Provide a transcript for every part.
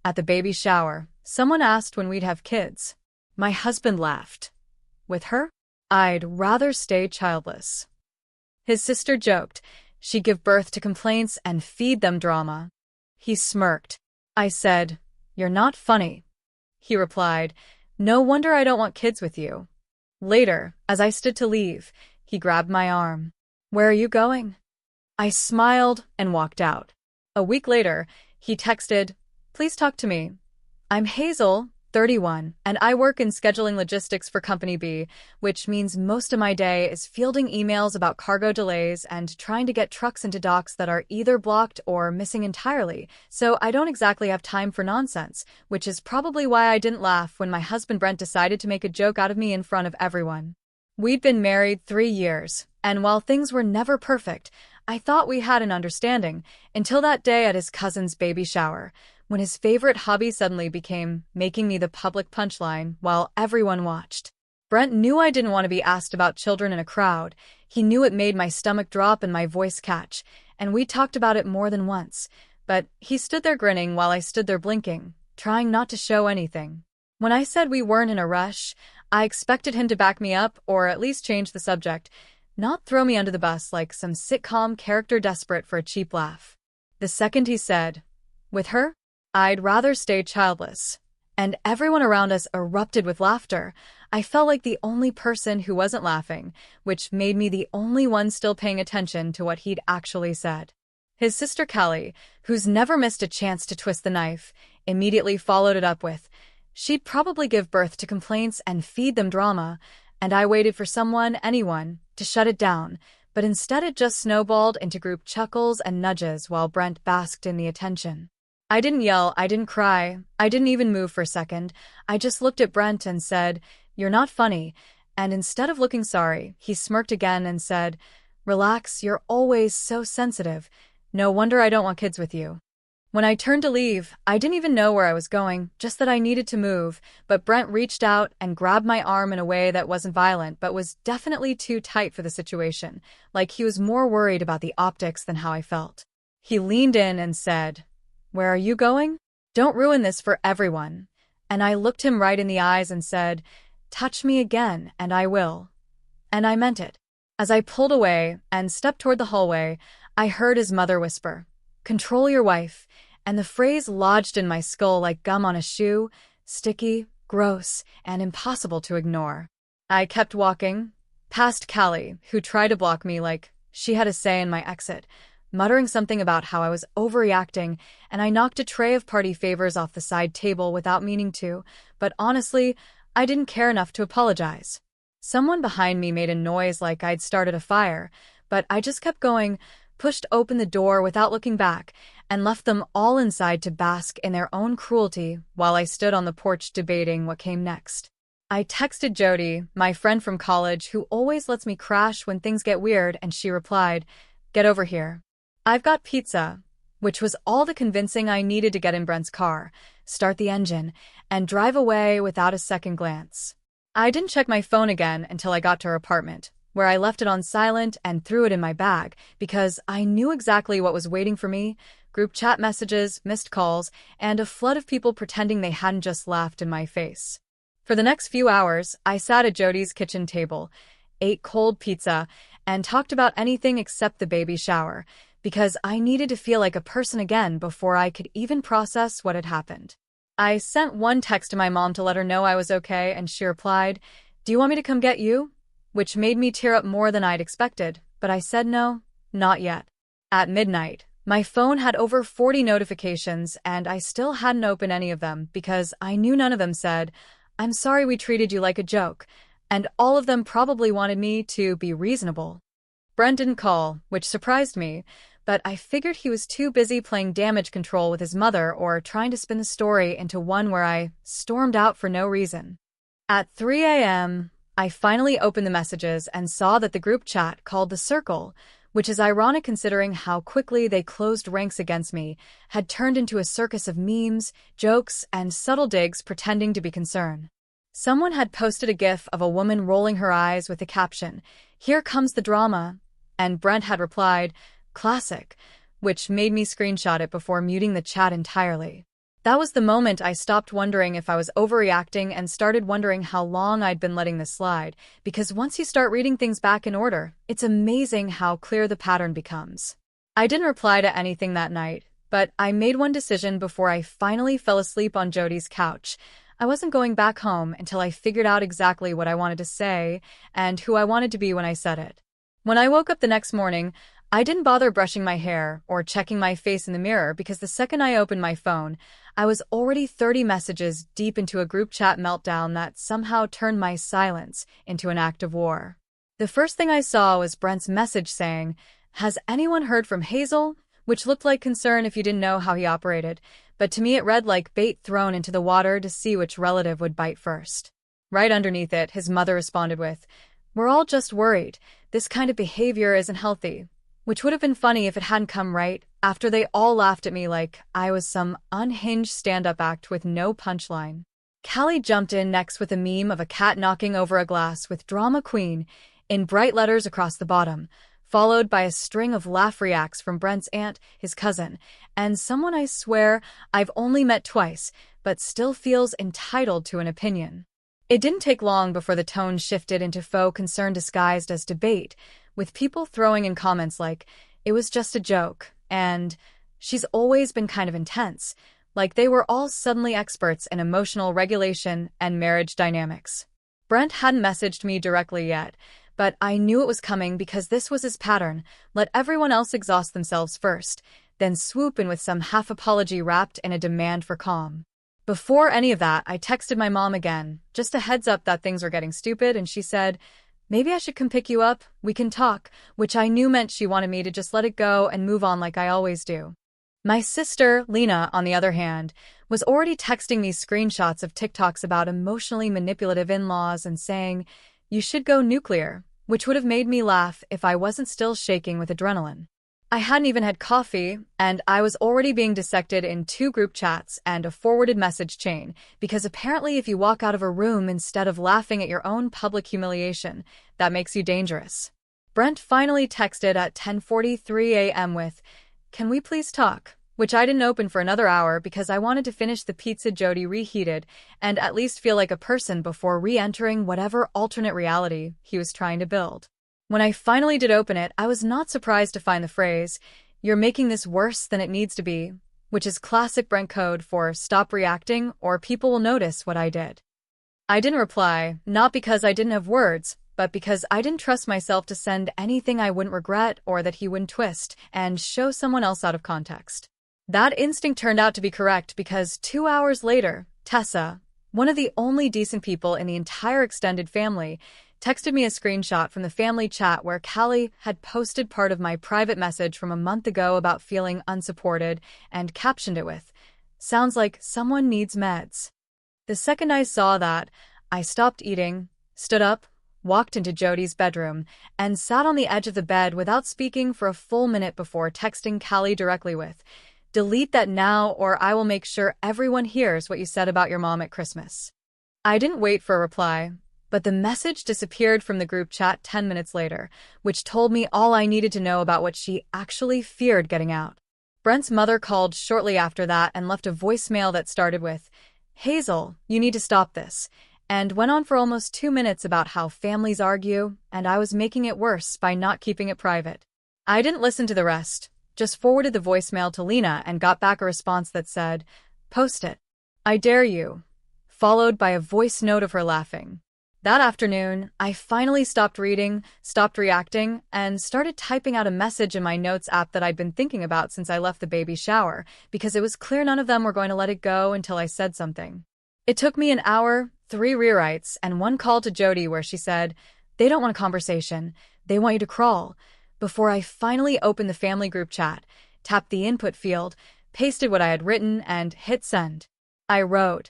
At the baby shower, someone asked when we'd have kids. My husband laughed. With her? I'd rather stay childless. His sister joked. She'd give birth to complaints and feed them drama. He smirked. I said, "You're not funny." He replied, "No wonder I don't want kids with you." Later, as I stood to leave, he grabbed my arm. "Where are you going?" I smiled and walked out. A week later, he texted, "Please talk to me. I'm Hazel, 31, and I work in scheduling logistics for Company B, which means most of my day is fielding emails about cargo delays and trying to get trucks into docks that are either blocked or missing entirely, so I don't exactly have time for nonsense, which is probably why I didn't laugh when my husband Brent decided to make a joke out of me in front of everyone. We'd been married 3 years, and while things were never perfect, I thought we had an understanding, until that day at his cousin's baby shower, when his favorite hobby suddenly became making me the public punchline while everyone watched. Brent knew I didn't want to be asked about children in a crowd. He knew it made my stomach drop and my voice catch, and we talked about it more than once. But he stood there grinning while I stood there blinking, trying not to show anything. When I said we weren't in a rush, I expected him to back me up or at least change the subject, not throw me under the bus like some sitcom character desperate for a cheap laugh. The second he said, "With her? I'd rather stay childless," and everyone around us erupted with laughter, I felt like the only person who wasn't laughing, which made me the only one still paying attention to what he'd actually said. His sister Callie, who's never missed a chance to twist the knife, immediately followed it up with, "She'd probably give birth to complaints and feed them drama," and I waited for someone, anyone, to shut it down, but instead it just snowballed into group chuckles and nudges while Brent basked in the attention. I didn't yell, I didn't cry, I didn't even move for a second. I just looked at Brent and said, "You're not funny," and instead of looking sorry, he smirked again and said, "Relax, you're always so sensitive. No wonder I don't want kids with you." When I turned to leave, I didn't even know where I was going, just that I needed to move, but Brent reached out and grabbed my arm in a way that wasn't violent but was definitely too tight for the situation, like he was more worried about the optics than how I felt. He leaned in and said, "Where are you going? Don't ruin this for everyone." And I looked him right in the eyes and said, "Touch me again, and I will." And I meant it. As I pulled away and stepped toward the hallway, I heard his mother whisper, "Control your wife," and the phrase lodged in my skull like gum on a shoe, sticky, gross, and impossible to ignore. I kept walking, past Callie, who tried to block me like she had a say in my exit, muttering something about how I was overreacting, and I knocked a tray of party favors off the side table without meaning to, but honestly, I didn't care enough to apologize. Someone behind me made a noise like I'd started a fire, but I just kept going, pushed open the door without looking back, and left them all inside to bask in their own cruelty while I stood on the porch debating what came next. I texted Jody, my friend from college who always lets me crash when things get weird, and she replied, "Get over here. I've got pizza," which was all the convincing I needed to get in Brent's car, start the engine, and drive away without a second glance. I didn't check my phone again until I got to her apartment, where I left it on silent and threw it in my bag because I knew exactly what was waiting for me: group chat messages, missed calls, and a flood of people pretending they hadn't just laughed in my face. For the next few hours, I sat at Jody's kitchen table, ate cold pizza, and talked about anything except the baby shower, because I needed to feel like a person again before I could even process what had happened. I sent one text to my mom to let her know I was okay, and she replied, "Do you want me to come get you?" Which made me tear up more than I'd expected, but I said no, not yet. At midnight, my phone had over 40 notifications, and I still hadn't opened any of them because I knew none of them said, "I'm sorry we treated you like a joke," and all of them probably wanted me to be reasonable. Brent didn't call, which surprised me, but I figured he was too busy playing damage control with his mother or trying to spin the story into one where I stormed out for no reason. At 3 a.m., I finally opened the messages and saw that the group chat called The Circle, which is ironic considering how quickly they closed ranks against me, had turned into a circus of memes, jokes, and subtle digs pretending to be concerned. Someone had posted a gif of a woman rolling her eyes with the caption, "Here comes the drama," and Brent had replied, "Classic," which made me screenshot it before muting the chat entirely. That was the moment I stopped wondering if I was overreacting and started wondering how long I'd been letting this slide, because once you start reading things back in order, it's amazing how clear the pattern becomes. I didn't reply to anything that night, but I made one decision before I finally fell asleep on Jody's couch. I wasn't going back home until I figured out exactly what I wanted to say and who I wanted to be when I said it. When I woke up the next morning, I didn't bother brushing my hair or checking my face in the mirror because the second I opened my phone, I was already 30 messages deep into a group chat meltdown that somehow turned my silence into an act of war. The first thing I saw was Brent's message saying, "Has anyone heard from Hazel?" which looked like concern if you didn't know how he operated, but to me it read like bait thrown into the water to see which relative would bite first. Right underneath it, his mother responded with, "We're all just worried. This kind of behavior isn't healthy." Which would have been funny if it hadn't come right after they all laughed at me like I was some unhinged stand-up act with no punchline. Callie jumped in next with a meme of a cat knocking over a glass with "Drama Queen" in bright letters across the bottom, followed by a string of laugh reacts from Brent's aunt, his cousin, and someone I swear I've only met twice, but still feels entitled to an opinion. It didn't take long before the tone shifted into faux concern disguised as debate, with people throwing in comments like, "It was just a joke," and "She's always been kind of intense," like they were all suddenly experts in emotional regulation and marriage dynamics. Brent hadn't messaged me directly yet, but I knew it was coming because this was his pattern: let everyone else exhaust themselves first, then swoop in with some half-apology wrapped in a demand for calm. Before any of that, I texted my mom again, just a heads up that things were getting stupid, and she said, "Maybe I should come pick you up, we can talk," which I knew meant she wanted me to just let it go and move on like I always do. My sister, Lena, on the other hand, was already texting me screenshots of TikToks about emotionally manipulative in-laws and saying, "You should go nuclear," which would have made me laugh if I wasn't still shaking with adrenaline. I hadn't even had coffee, and I was already being dissected in 2 group chats and a forwarded message chain, because apparently if you walk out of a room instead of laughing at your own public humiliation, that makes you dangerous. Brent finally texted at 10:43 a.m. with, "Can we please talk?" which I didn't open for another hour because I wanted to finish the pizza Jody reheated and at least feel like a person before re-entering whatever alternate reality he was trying to build. When I finally did open it, I was not surprised to find the phrase, "You're making this worse than it needs to be," which is classic Brent code for "stop reacting or people will notice what I did." I didn't reply, not because I didn't have words, but because I didn't trust myself to send anything I wouldn't regret or that he wouldn't twist and show someone else out of context. That instinct turned out to be correct because 2 hours later, Tessa, one of the only decent people in the entire extended family, texted me a screenshot from the family chat where Callie had posted part of my private message from a month ago about feeling unsupported and captioned it with, "Sounds like someone needs meds." The second I saw that, I stopped eating, stood up, walked into Jody's bedroom, and sat on the edge of the bed without speaking for a full minute before texting Callie directly with, "Delete that now or I will make sure everyone hears what you said about your mom at Christmas." I didn't wait for a reply, but the message disappeared from the group chat 10 minutes later, which told me all I needed to know about what she actually feared getting out. Brent's mother called shortly after that and left a voicemail that started with, "Hazel, you need to stop this," and went on for almost 2 minutes about how families argue, and I was making it worse by not keeping it private. I didn't listen to the rest, just forwarded the voicemail to Lena and got back a response that said, "Post it. I dare you," followed by a voice note of her laughing. That afternoon, I finally stopped reading, stopped reacting, and started typing out a message in my notes app that I'd been thinking about since I left the baby shower, because it was clear none of them were going to let it go until I said something. It took me an hour, 3 rewrites, and 1 call to Jody where she said, "They don't want a conversation, they want you to crawl," before I finally opened the family group chat, tapped the input field, pasted what I had written, and hit send. I wrote,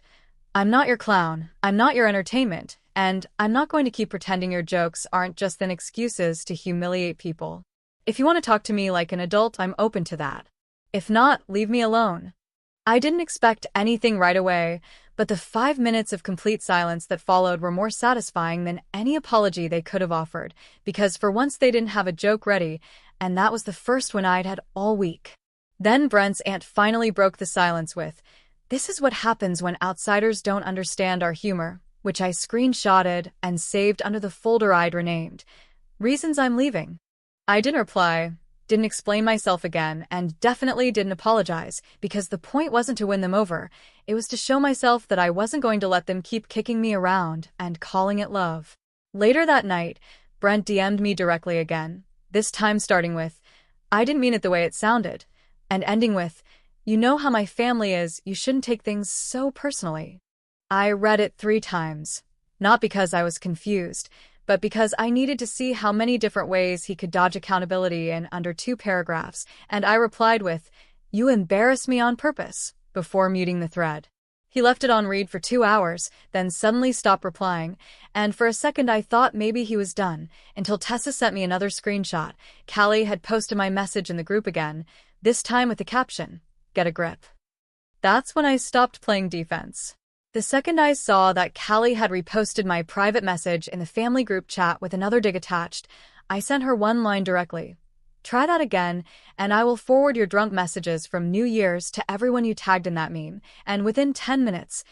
"I'm not your clown, I'm not your entertainment, and I'm not going to keep pretending your jokes aren't just thin excuses to humiliate people. If you want to talk to me like an adult, I'm open to that. If not, leave me alone." I didn't expect anything right away, but the 5 minutes of complete silence that followed were more satisfying than any apology they could have offered, because for once they didn't have a joke ready, and that was the first one I'd had all week. Then Brent's aunt finally broke the silence with, "This is what happens when outsiders don't understand our humor," which I screenshotted and saved under the folder I'd renamed. Reasons I'm leaving. I didn't reply, didn't explain myself again, and definitely didn't apologize, because the point wasn't to win them over. It was to show myself that I wasn't going to let them keep kicking me around and calling it love. Later that night, Brent DM'd me directly again, this time starting with, "I didn't mean it the way it sounded," and ending with, "You know how my family is, you shouldn't take things so personally." I read it 3 times, not because I was confused, but because I needed to see how many different ways he could dodge accountability in under 2 paragraphs, and I replied with, "You embarrass me on purpose," before muting the thread. He left it on read for 2 hours, then suddenly stopped replying, and for a second I thought maybe he was done, until Tessa sent me another screenshot. Callie had posted my message in the group again, this time with the caption, "Get a grip." That's when I stopped playing defense. The second I saw that Callie had reposted my private message in the family group chat with another dig attached, I sent her one line directly. "Try that again, and I will forward your drunk messages from New Year's to everyone you tagged in that meme," and within 10 minutes,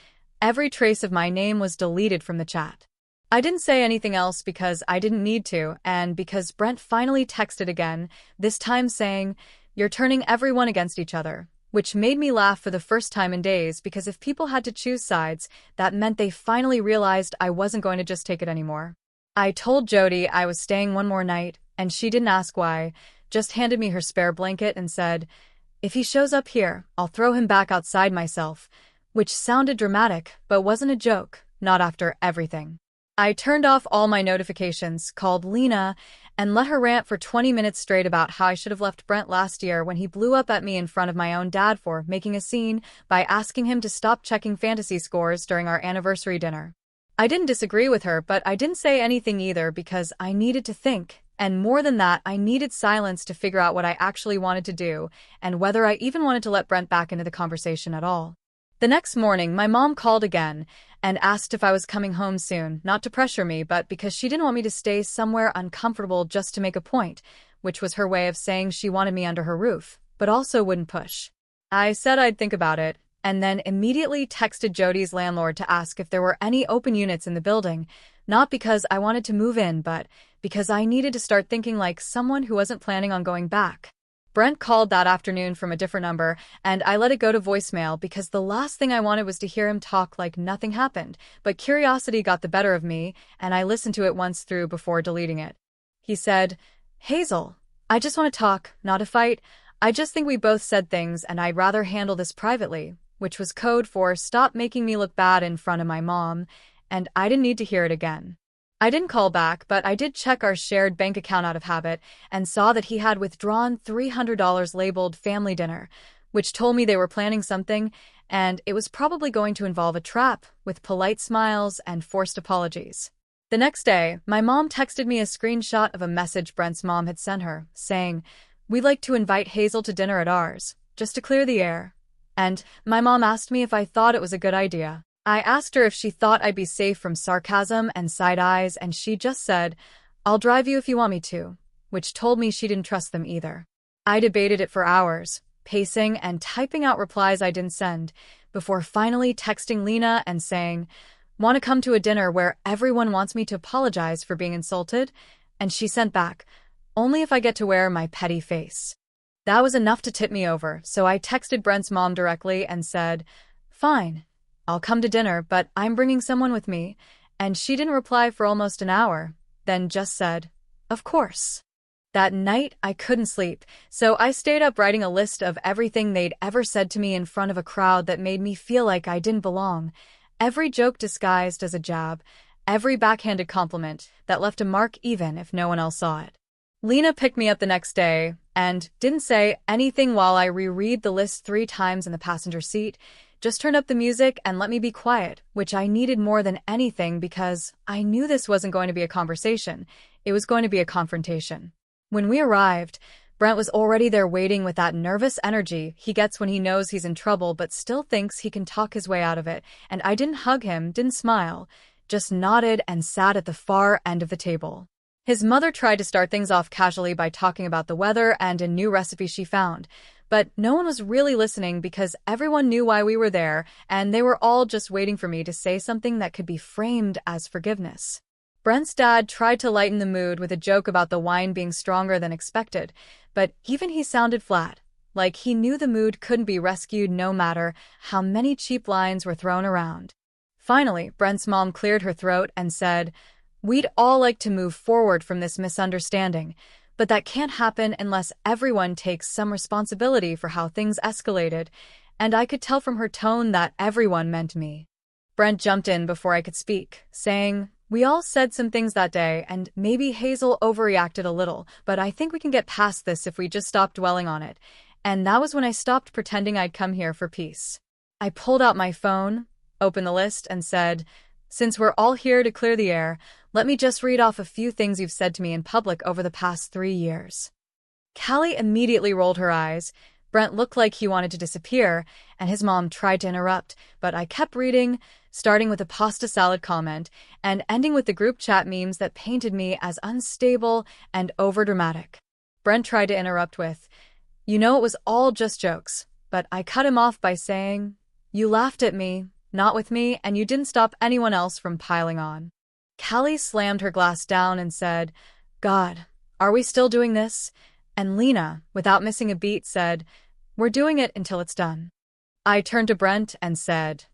every trace of my name was deleted from the chat. I didn't say anything else because I didn't need to, and because Brent finally texted again, this time saying, "You're turning everyone against each other," which made me laugh for the first time in days, because if people had to choose sides, that meant they finally realized I wasn't going to just take it anymore. I told Jody I was staying one more night, and she didn't ask why, just handed me her spare blanket and said, "If he shows up here, I'll throw him back outside myself," which sounded dramatic, but wasn't a joke, not after everything. I turned off all my notifications, called Lena, and let her rant for 20 minutes straight about how I should have left Brent last year when he blew up at me in front of my own dad for making a scene by asking him to stop checking fantasy scores during our anniversary dinner. I didn't disagree with her, but I didn't say anything either because I needed to think, and more than that, I needed silence to figure out what I actually wanted to do, and whether I even wanted to let Brent back into the conversation at all. The next morning, my mom called again and asked if I was coming home soon, not to pressure me, but because she didn't want me to stay somewhere uncomfortable just to make a point, which was her way of saying she wanted me under her roof, but also wouldn't push. I said I'd think about it, and then immediately texted Jody's landlord to ask if there were any open units in the building, not because I wanted to move in, but because I needed to start thinking like someone who wasn't planning on going back. Brent called that afternoon from a different number, and I let it go to voicemail because the last thing I wanted was to hear him talk like nothing happened, but curiosity got the better of me, and I listened to it once through before deleting it. He said, "Hazel, I just want to talk, not a fight. I just think we both said things and I'd rather handle this privately," which was code for "stop making me look bad in front of my mom," and I didn't need to hear it again. I didn't call back, but I did check our shared bank account out of habit and saw that he had withdrawn $300 labeled family dinner, which told me they were planning something, and it was probably going to involve a trap, with polite smiles and forced apologies. The next day, my mom texted me a screenshot of a message Brent's mom had sent her, saying, "We'd like to invite Hazel to dinner at ours, just to clear the air." And my mom asked me if I thought it was a good idea. I asked her if she thought I'd be safe from sarcasm and side eyes, and she just said, "I'll drive you if you want me to," which told me she didn't trust them either. I debated it for hours, pacing and typing out replies I didn't send, before finally texting Lena and saying, "Want to come to a dinner where everyone wants me to apologize for being insulted?" And she sent back, "Only if I get to wear my petty face." That was enough to tip me over, so I texted Brent's mom directly and said, "Fine. I'll come to dinner, but I'm bringing someone with me," and she didn't reply for almost an hour, then just said, "Of course." That night, I couldn't sleep, so I stayed up writing a list of everything they'd ever said to me in front of a crowd that made me feel like I didn't belong. Every joke disguised as a jab, every backhanded compliment that left a mark even if no one else saw it. Lena picked me up the next day and didn't say anything while I reread the list 3 times in the passenger seat, just turned up the music and let me be quiet, which I needed more than anything because I knew this wasn't going to be a conversation. It was going to be a confrontation. When we arrived, Brent was already there waiting with that nervous energy he gets when he knows he's in trouble but still thinks he can talk his way out of it, and I didn't hug him, didn't smile, just nodded and sat at the far end of the table. His mother tried to start things off casually by talking about the weather and a new recipe she found, but no one was really listening because everyone knew why we were there, and they were all just waiting for me to say something that could be framed as forgiveness. Brent's dad tried to lighten the mood with a joke about the wine being stronger than expected, but even he sounded flat, like he knew the mood couldn't be rescued no matter how many cheap lines were thrown around. Finally, Brent's mom cleared her throat and said, "We'd all like to move forward from this misunderstanding, but that can't happen unless everyone takes some responsibility for how things escalated," and I could tell from her tone that everyone meant me. Brent jumped in before I could speak, saying, "We all said some things that day, and maybe Hazel overreacted a little, but I think we can get past this if we just stop dwelling on it." And that was when I stopped pretending I'd come here for peace. I pulled out my phone, opened the list, and said, "Since we're all here to clear the air, let me just read off a few things you've said to me in public over the past 3 years." Callie immediately rolled her eyes. Brent looked like he wanted to disappear, and his mom tried to interrupt, but I kept reading, starting with a pasta salad comment and ending with the group chat memes that painted me as unstable and overdramatic. Brent tried to interrupt with, "You know it was all just jokes," but I cut him off by saying, "You laughed at me, not with me, and you didn't stop anyone else from piling on." Callie slammed her glass down and said, "God, are we still doing this?" And Lena, without missing a beat, said, "We're doing it until it's done." I turned to Brent and said,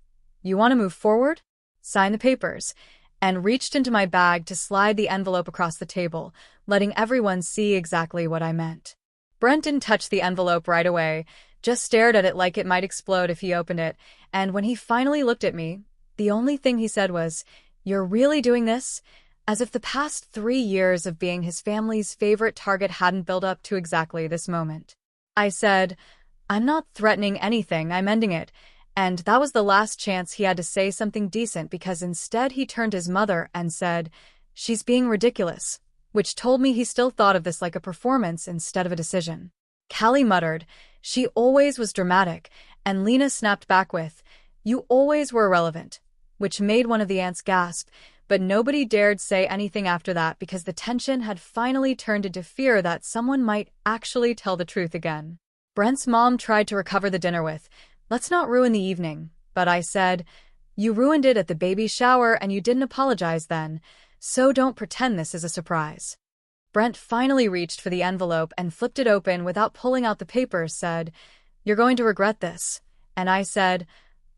"You want to move forward? Sign the papers," and reached into my bag to slide the envelope across the table, letting everyone see exactly what I meant. Brent didn't touch the envelope right away, just stared at it like it might explode if he opened it, and when he finally looked at me, the only thing he said was, "You're really doing this?" As if the past 3 years of being his family's favorite target hadn't built up to exactly this moment. I said, "I'm not threatening anything, I'm ending it," and that was the last chance he had to say something decent because instead he turned to his mother and said, "She's being ridiculous," which told me he still thought of this like a performance instead of a decision. Callie muttered, "She always was dramatic," and Lena snapped back with, "You always were irrelevant," which made one of the aunts gasp, but nobody dared say anything after that because the tension had finally turned into fear that someone might actually tell the truth again. Brent's mom tried to recover the dinner with, "Let's not ruin the evening," but I said, "You ruined it at the baby shower and you didn't apologize then, so don't pretend this is a surprise." Brent finally reached for the envelope and flipped it open without pulling out the papers, said, "You're going to regret this." And I said,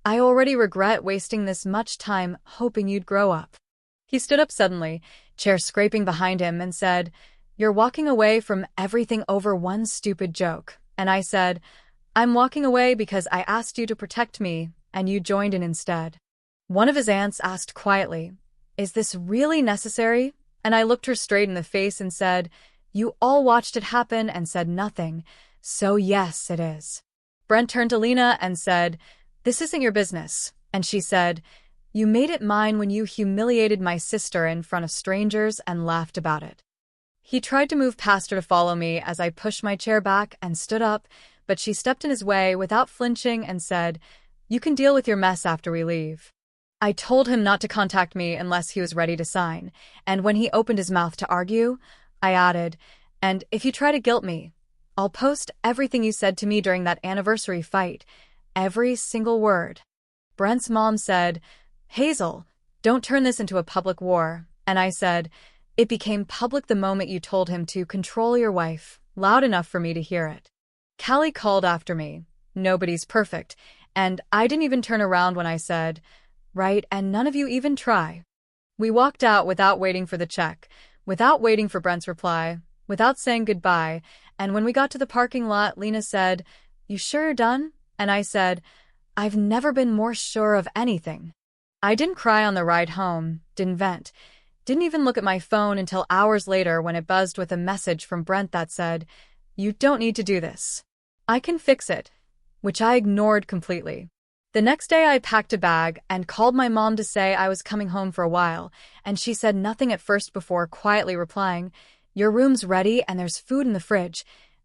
"I already regret wasting this much time hoping you'd grow up." He stood up suddenly, chair scraping behind him, and said, "You're walking away from everything over one stupid joke." And I said, "I'm walking away because I asked you to protect me, and you joined in instead." One of his aunts asked quietly, "Is this really necessary?" And I looked her straight in the face and said, "You all watched it happen and said nothing, so yes, it is." Brent turned to Lena and said, "This isn't your business." And she said, "You made it mine when you humiliated my sister in front of strangers and laughed about it." He tried to move past her to follow me as I pushed my chair back and stood up, but she stepped in his way without flinching and said, "You can deal with your mess after we leave." I told him not to contact me unless he was ready to sign, and when he opened his mouth to argue, I added, "And if you try to guilt me, I'll post everything you said to me during that anniversary fight, every single word." Brent's mom said, "Hazel, don't turn this into a public war," and I said, "It became public the moment you told him to control your wife, loud enough for me to hear it." Callie called after me, "Nobody's perfect," and I didn't even turn around when I said, "Right, and none of you even try." We walked out without waiting for the check, without waiting for Brent's reply, without saying goodbye, and when we got to the parking lot, Lena said, "You sure you're done?" And I said, "I've never been more sure of anything." I didn't cry on the ride home, didn't vent, didn't even look at my phone until hours later when it buzzed with a message from Brent that said, "You don't need to do this. I can fix it," which I ignored completely. The next day I packed a bag and called my mom to say I was coming home for a while, and she said nothing at first before quietly replying, "Your room's ready and there's food in the fridge,"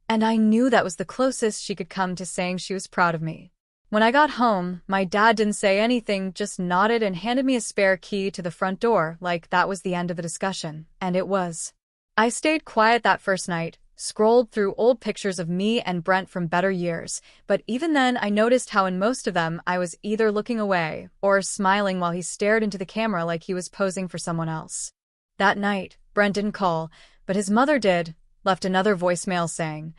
and I knew that was the closest she could come to saying she was proud of me. When I got home, my dad didn't say anything, just nodded and handed me a spare key to the front door like that was the end of the discussion, and it was. I stayed quiet that first night, scrolled through old pictures of me and Brent from better years, but even then I noticed how in most of them I was either looking away or smiling while he stared into the camera like he was posing for someone else. That night, Brent didn't call, but his mother did, left another voicemail saying,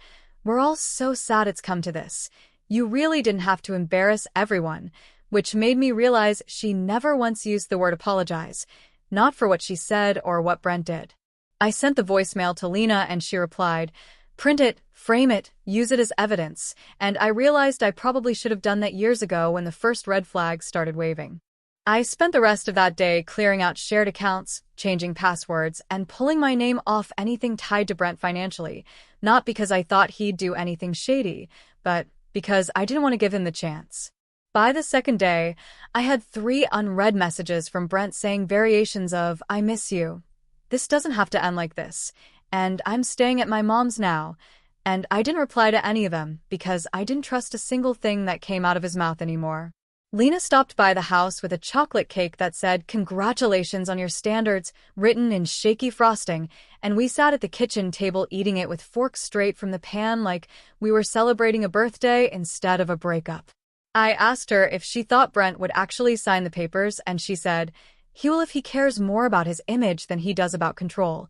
"We're all so sad it's come to this. You really didn't have to embarrass everyone," which made me realize she never once used the word apologize, not for what she said or what Brent did. I sent the voicemail to Lena and she replied, "Print it, frame it, use it as evidence," and I realized I probably should have done that years ago when the first red flags started waving. I spent the rest of that day clearing out shared accounts, changing passwords, and pulling my name off anything tied to Brent financially, not because I thought he'd do anything shady, but because I didn't want to give him the chance. By the second day, I had 3 unread messages from Brent saying variations of, "I miss you. This doesn't have to end like this," and "I'm staying at my mom's now," and I didn't reply to any of them because I didn't trust a single thing that came out of his mouth anymore. Lena stopped by the house with a chocolate cake that said, "Congratulations on your standards," written in shaky frosting, and we sat at the kitchen table eating it with forks straight from the pan like we were celebrating a birthday instead of a breakup. I asked her if she thought Brent would actually sign the papers, and she said, "He will if he cares more about his image than he does about control,"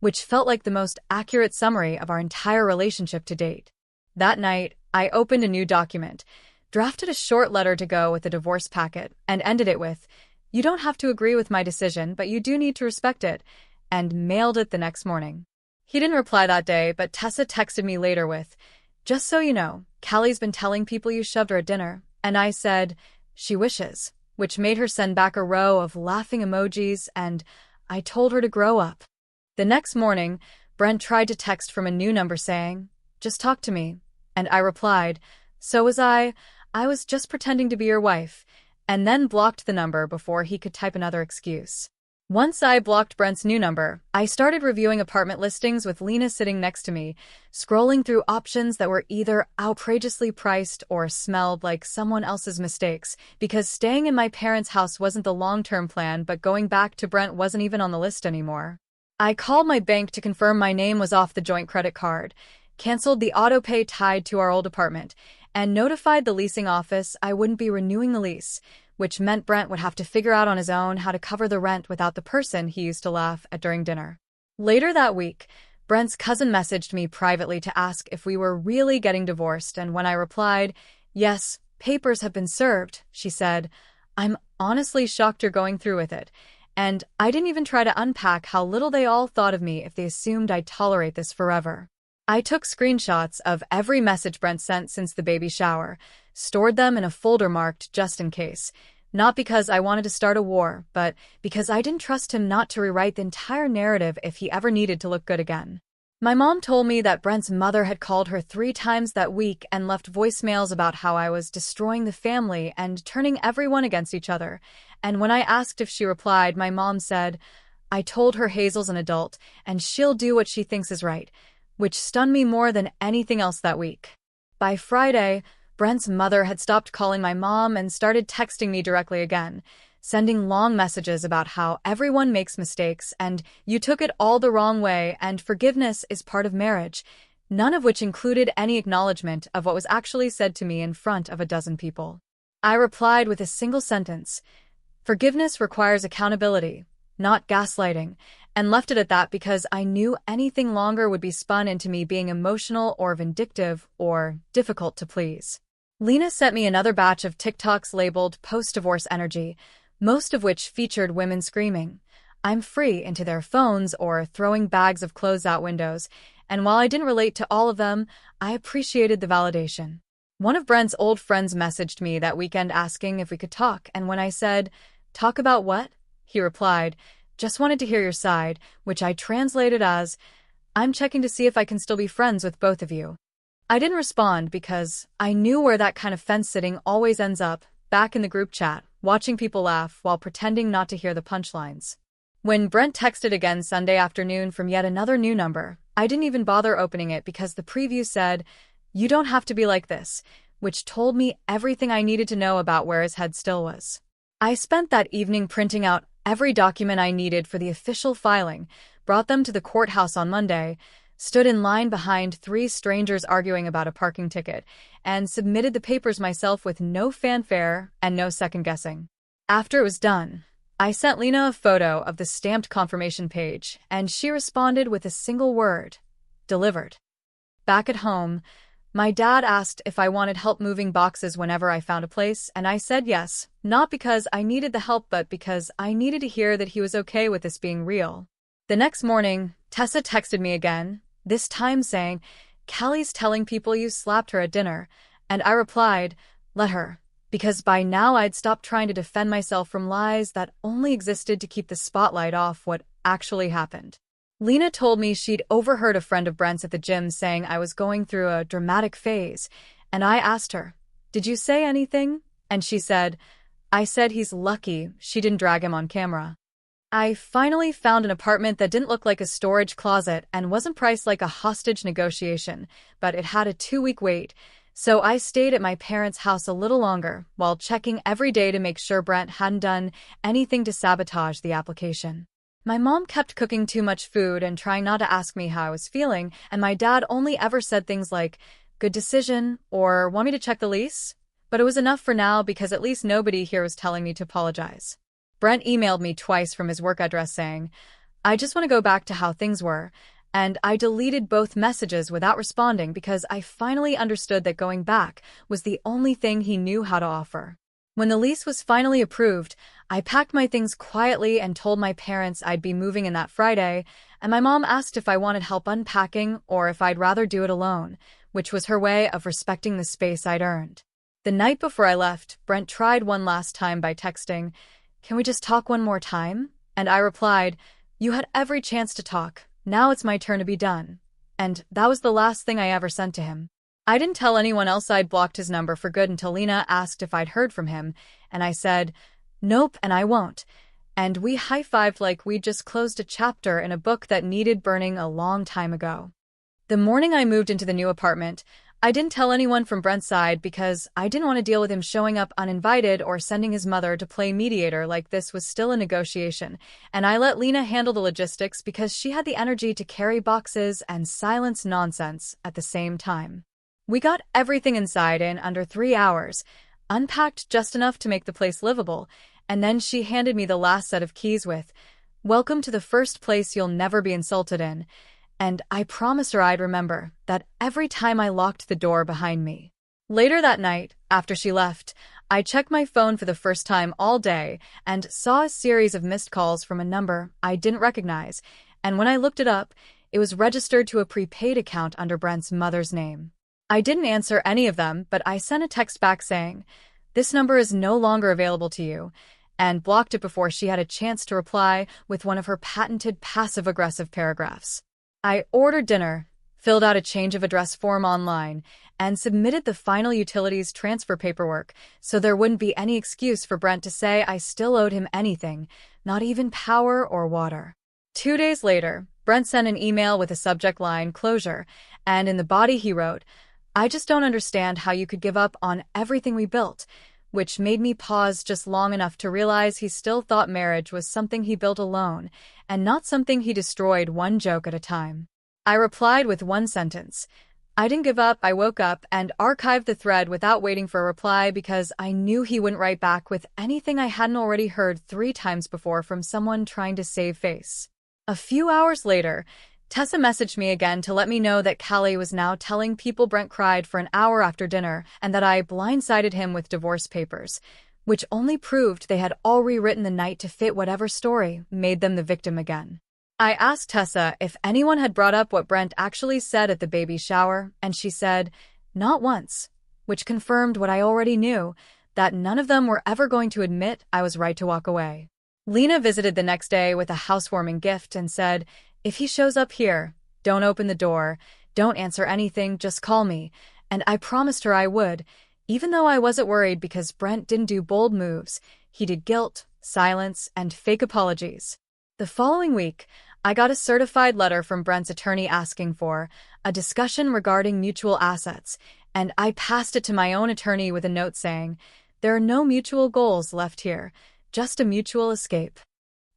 which felt like the most accurate summary of our entire relationship to date. That night, I opened a new document, drafted a short letter to go with the divorce packet, and ended it with, "You don't have to agree with my decision, but you do need to respect it," and mailed it the next morning. He didn't reply that day, but Tessa texted me later with, "Just so you know, Callie's been telling people you shoved her at dinner," and I said, "She wishes," which made her send back a row of laughing emojis, and I told her to grow up. The next morning, Brent tried to text from a new number saying, "Just talk to me," and I replied, "So was I was just pretending to be your wife," and then blocked the number before he could type another excuse. Once I blocked Brent's new number, I started reviewing apartment listings with Lena sitting next to me, scrolling through options that were either outrageously priced or smelled like someone else's mistakes, because staying in my parents' house wasn't the long-term plan, but going back to Brent wasn't even on the list anymore. I called my bank to confirm my name was off the joint credit card, canceled the auto-pay tied to our old apartment, and notified the leasing office I wouldn't be renewing the lease, which meant Brent would have to figure out on his own how to cover the rent without the person he used to laugh at during dinner. Later that week, Brent's cousin messaged me privately to ask if we were really getting divorced, and when I replied, "Yes, papers have been served," she said, "I'm honestly shocked you're going through with it," and I didn't even try to unpack how little they all thought of me if they assumed I'd tolerate this forever. I took screenshots of every message Brent sent since the baby shower, stored them in a folder marked just in case, not because I wanted to start a war, but because I didn't trust him not to rewrite the entire narrative if he ever needed to look good again. My mom told me that Brent's mother had called her 3 times that week and left voicemails about how I was destroying the family and turning everyone against each other, and when I asked if she replied, my mom said, "I told her Hazel's an adult, and she'll do what she thinks is right," which stunned me more than anything else that week. By Friday, Brent's mother had stopped calling my mom and started texting me directly again, sending long messages about how everyone makes mistakes and you took it all the wrong way and forgiveness is part of marriage, none of which included any acknowledgement of what was actually said to me in front of a dozen people. I replied with a single sentence, "Forgiveness requires accountability, not gaslighting," and left it at that because I knew anything longer would be spun into me being emotional or vindictive or difficult to please. Lena sent me another batch of TikToks labeled post-divorce energy, most of which featured women screaming, "I'm free," into their phones or throwing bags of clothes out windows, and while I didn't relate to all of them, I appreciated the validation. One of Brent's old friends messaged me that weekend asking if we could talk, and when I said, "Talk about what?" he replied, "Just wanted to hear your side," which I translated as, "I'm checking to see if I can still be friends with both of you." I didn't respond because I knew where that kind of fence-sitting always ends up, back in the group chat, watching people laugh while pretending not to hear the punchlines. When Brent texted again Sunday afternoon from yet another new number, I didn't even bother opening it because the preview said, "You don't have to be like this," which told me everything I needed to know about where his head still was. I spent that evening printing out every document I needed for the official filing, brought them to the courthouse on Monday, stood in line behind 3 strangers arguing about a parking ticket, and submitted the papers myself with no fanfare and no second-guessing. After it was done, I sent Lena a photo of the stamped confirmation page, and she responded with a single word: delivered. Back at home, my dad asked if I wanted help moving boxes whenever I found a place, and I said yes, not because I needed the help but because I needed to hear that he was okay with this being real. The next morning, Tessa texted me again, this time saying, "Callie's telling people you slapped her at dinner," and I replied, "Let her," because by now I'd stopped trying to defend myself from lies that only existed to keep the spotlight off what actually happened. Lena told me she'd overheard a friend of Brent's at the gym saying I was going through a dramatic phase, and I asked her, "Did you say anything?" And she said, "I said he's lucky she didn't drag him on camera." I finally found an apartment that didn't look like a storage closet and wasn't priced like a hostage negotiation, but it had a 2-week wait, so I stayed at my parents' house a little longer while checking every day to make sure Brent hadn't done anything to sabotage the application. My mom kept cooking too much food and trying not to ask me how I was feeling, and my dad only ever said things like, "Good decision," or "Want me to check the lease?" But it was enough for now because at least nobody here was telling me to apologize. Brent emailed me twice from his work address saying, "I just want to go back to how things were," and I deleted both messages without responding because I finally understood that going back was the only thing he knew how to offer. When the lease was finally approved, I packed my things quietly and told my parents I'd be moving in that Friday, and my mom asked if I wanted help unpacking or if I'd rather do it alone, which was her way of respecting the space I'd earned. The night before I left, Brent tried one last time by texting, "Can we just talk one more time?" And I replied, "You had every chance to talk. Now it's my turn to be done." And that was the last thing I ever sent to him. I didn't tell anyone else I'd blocked his number for good until Lena asked if I'd heard from him, and I said, "Nope, and I won't." And we high-fived like we'd just closed a chapter in a book that needed burning a long time ago. The morning I moved into the new apartment, I didn't tell anyone from Brent's side because I didn't want to deal with him showing up uninvited or sending his mother to play mediator like this was still a negotiation, and I let Lena handle the logistics because she had the energy to carry boxes and silence nonsense at the same time. We got everything inside in under 3 hours, unpacked just enough to make the place livable, and then she handed me the last set of keys with, "Welcome to the first place you'll never be insulted in," and I promised her I'd remember that every time I locked the door behind me. Later that night, after she left, I checked my phone for the first time all day and saw a series of missed calls from a number I didn't recognize, and when I looked it up, it was registered to a prepaid account under Brent's mother's name. I didn't answer any of them, but I sent a text back saying, "This number is no longer available to you," and blocked it before she had a chance to reply with one of her patented passive-aggressive paragraphs. I ordered dinner, filled out a change of address form online, and submitted the final utilities transfer paperwork so there wouldn't be any excuse for Brent to say I still owed him anything, not even power or water. 2 days later, Brent sent an email with a subject line, "Closure," and in the body he wrote, "I just don't understand how you could give up on everything we built," which made me pause just long enough to realize he still thought marriage was something he built alone and not something he destroyed one joke at a time. I replied with one sentence, "I didn't give up, I woke up," and archived the thread without waiting for a reply because I knew he wouldn't write back with anything I hadn't already heard 3 times before from someone trying to save face. A few hours later, Tessa messaged me again to let me know that Callie was now telling people Brent cried for an hour after dinner and that I blindsided him with divorce papers, which only proved they had all rewritten the night to fit whatever story made them the victim again. I asked Tessa if anyone had brought up what Brent actually said at the baby shower, and she said, "Not once," which confirmed what I already knew, that none of them were ever going to admit I was right to walk away. Lena visited the next day with a housewarming gift and said, "If he shows up here, don't open the door, don't answer anything, just call me," and I promised her I would, even though I wasn't worried because Brent didn't do bold moves, he did guilt, silence, and fake apologies. The following week, I got a certified letter from Brent's attorney asking for a discussion regarding mutual assets, and I passed it to my own attorney with a note saying, "There are no mutual goals left here, just a mutual escape."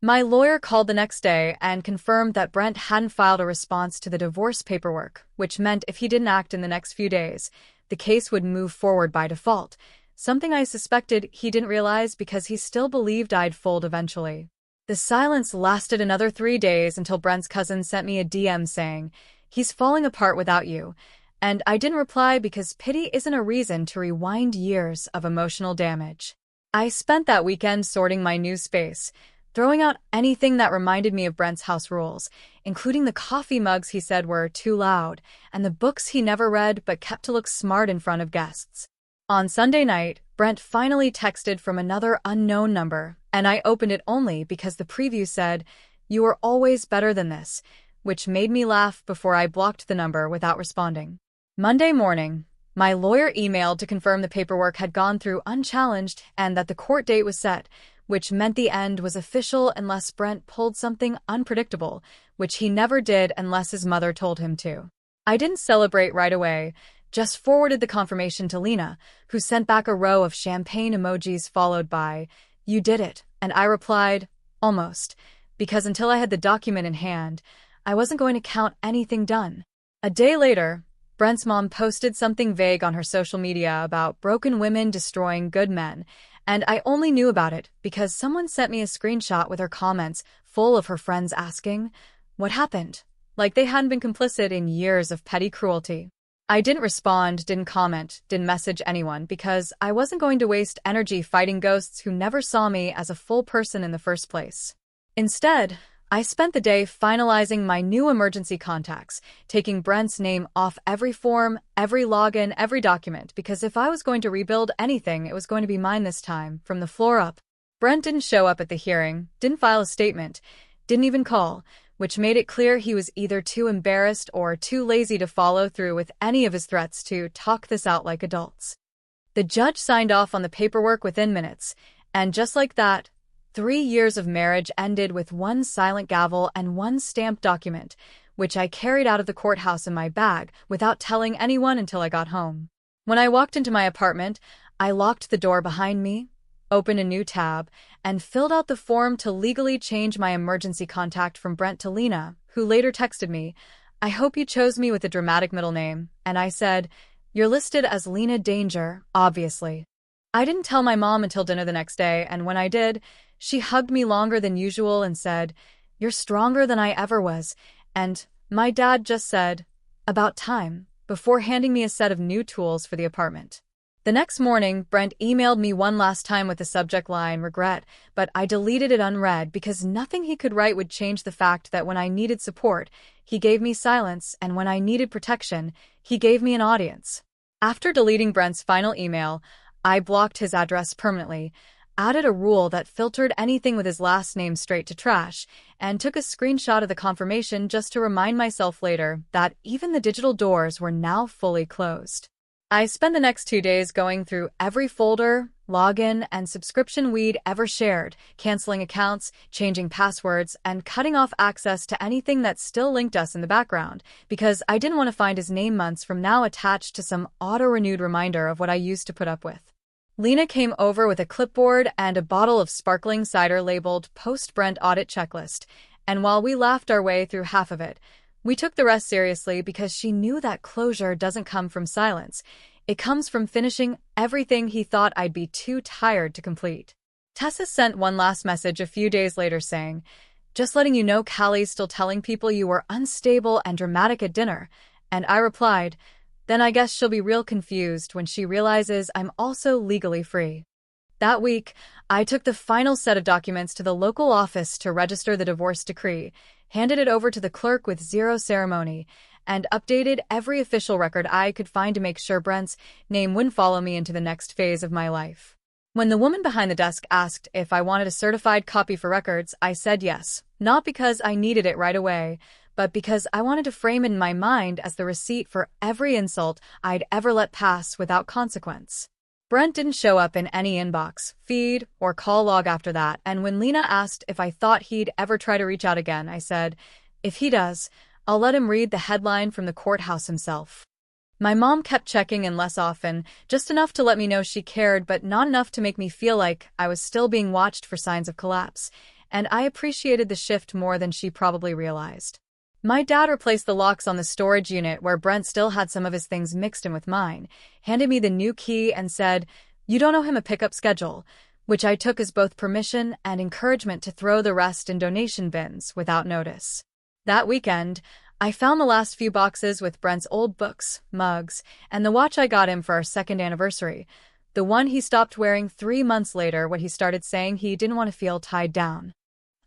My lawyer called the next day and confirmed that Brent hadn't filed a response to the divorce paperwork, which meant if he didn't act in the next few days, the case would move forward by default, something I suspected he didn't realize because he still believed I'd fold eventually. The silence lasted another 3 days until Brent's cousin sent me a DM saying, "He's falling apart without you," and I didn't reply because pity isn't a reason to rewind years of emotional damage. I spent that weekend sorting my new space, throwing out anything that reminded me of Brent's house rules, including the coffee mugs he said were too loud, and the books he never read but kept to look smart in front of guests. On Sunday night, Brent finally texted from another unknown number, and I opened it only because the preview said, "You are always better than this," which made me laugh before I blocked the number without responding. Monday morning, my lawyer emailed to confirm the paperwork had gone through unchallenged and that the court date was set, which meant the end was official unless Brent pulled something unpredictable, which he never did unless his mother told him to. I didn't celebrate right away, just forwarded the confirmation to Lena, who sent back a row of champagne emojis followed by, "You did it," and I replied, "Almost," because until I had the document in hand, I wasn't going to count anything done. A day later, Brent's mom posted something vague on her social media about broken women destroying good men, and I only knew about it because someone sent me a screenshot with her comments full of her friends asking, "What happened?" Like they hadn't been complicit in years of petty cruelty. I didn't respond, didn't comment, didn't message anyone because I wasn't going to waste energy fighting ghosts who never saw me as a full person in the first place. Instead, I spent the day finalizing my new emergency contacts, taking Brent's name off every form, every login, every document, because if I was going to rebuild anything, it was going to be mine this time, from the floor up. Brent didn't show up at the hearing, didn't file a statement, didn't even call, which made it clear he was either too embarrassed or too lazy to follow through with any of his threats to talk this out like adults. The judge signed off on the paperwork within minutes, and just like that, 3 years of marriage ended with one silent gavel and one stamped document, which I carried out of the courthouse in my bag without telling anyone until I got home. When I walked into my apartment, I locked the door behind me, opened a new tab, and filled out the form to legally change my emergency contact from Brent to Lena, who later texted me, "I hope you chose me with a dramatic middle name," and I said, "You're listed as Lena Danger, obviously." I didn't tell my mom until dinner the next day, and when I did, she hugged me longer than usual and said, "You're stronger than I ever was," and my dad just said, "About time," before handing me a set of new tools for the apartment. The next morning, Brent emailed me one last time with the subject line, "Regret," but I deleted it unread because nothing he could write would change the fact that when I needed support, he gave me silence, and when I needed protection, he gave me an audience. After deleting Brent's final email, I blocked his address permanently, added a rule that filtered anything with his last name straight to trash, and took a screenshot of the confirmation just to remind myself later that even the digital doors were now fully closed. I spent the next 2 days going through every folder, login, and subscription we'd ever shared, canceling accounts, changing passwords, and cutting off access to anything that still linked us in the background, because I didn't want to find his name months from now attached to some auto-renewed reminder of what I used to put up with. Lena came over with a clipboard and a bottle of sparkling cider labeled Post-Brent Audit Checklist, and while we laughed our way through half of it, we took the rest seriously because she knew that closure doesn't come from silence. It comes from finishing everything he thought I'd be too tired to complete. Tessa sent one last message a few days later saying, "Just letting you know Callie's still telling people you were unstable and dramatic at dinner," and I replied, "Then I guess she'll be real confused when she realizes I'm also legally free." That week, I took the final set of documents to the local office to register the divorce decree, handed it over to the clerk with zero ceremony, and updated every official record I could find to make sure Brent's name wouldn't follow me into the next phase of my life. When the woman behind the desk asked if I wanted a certified copy for records, I said yes, not because I needed it right away, but because I wanted to frame it in my mind as the receipt for every insult I'd ever let pass without consequence. Brent didn't show up in any inbox, feed, or call log after that, and when Lena asked if I thought he'd ever try to reach out again, I said, "If he does, I'll let him read the headline from the courthouse himself." My mom kept checking in less often, just enough to let me know she cared, but not enough to make me feel like I was still being watched for signs of collapse. and I appreciated the shift more than she probably realized. My dad replaced the locks on the storage unit where Brent still had some of his things mixed in with mine, handed me the new key and said, "You don't owe him a pickup schedule," which I took as both permission and encouragement to throw the rest in donation bins without notice. That weekend, I found the last few boxes with Brent's old books, mugs, and the watch I got him for our second anniversary, the one he stopped wearing 3 months later when he started saying he didn't want to feel tied down.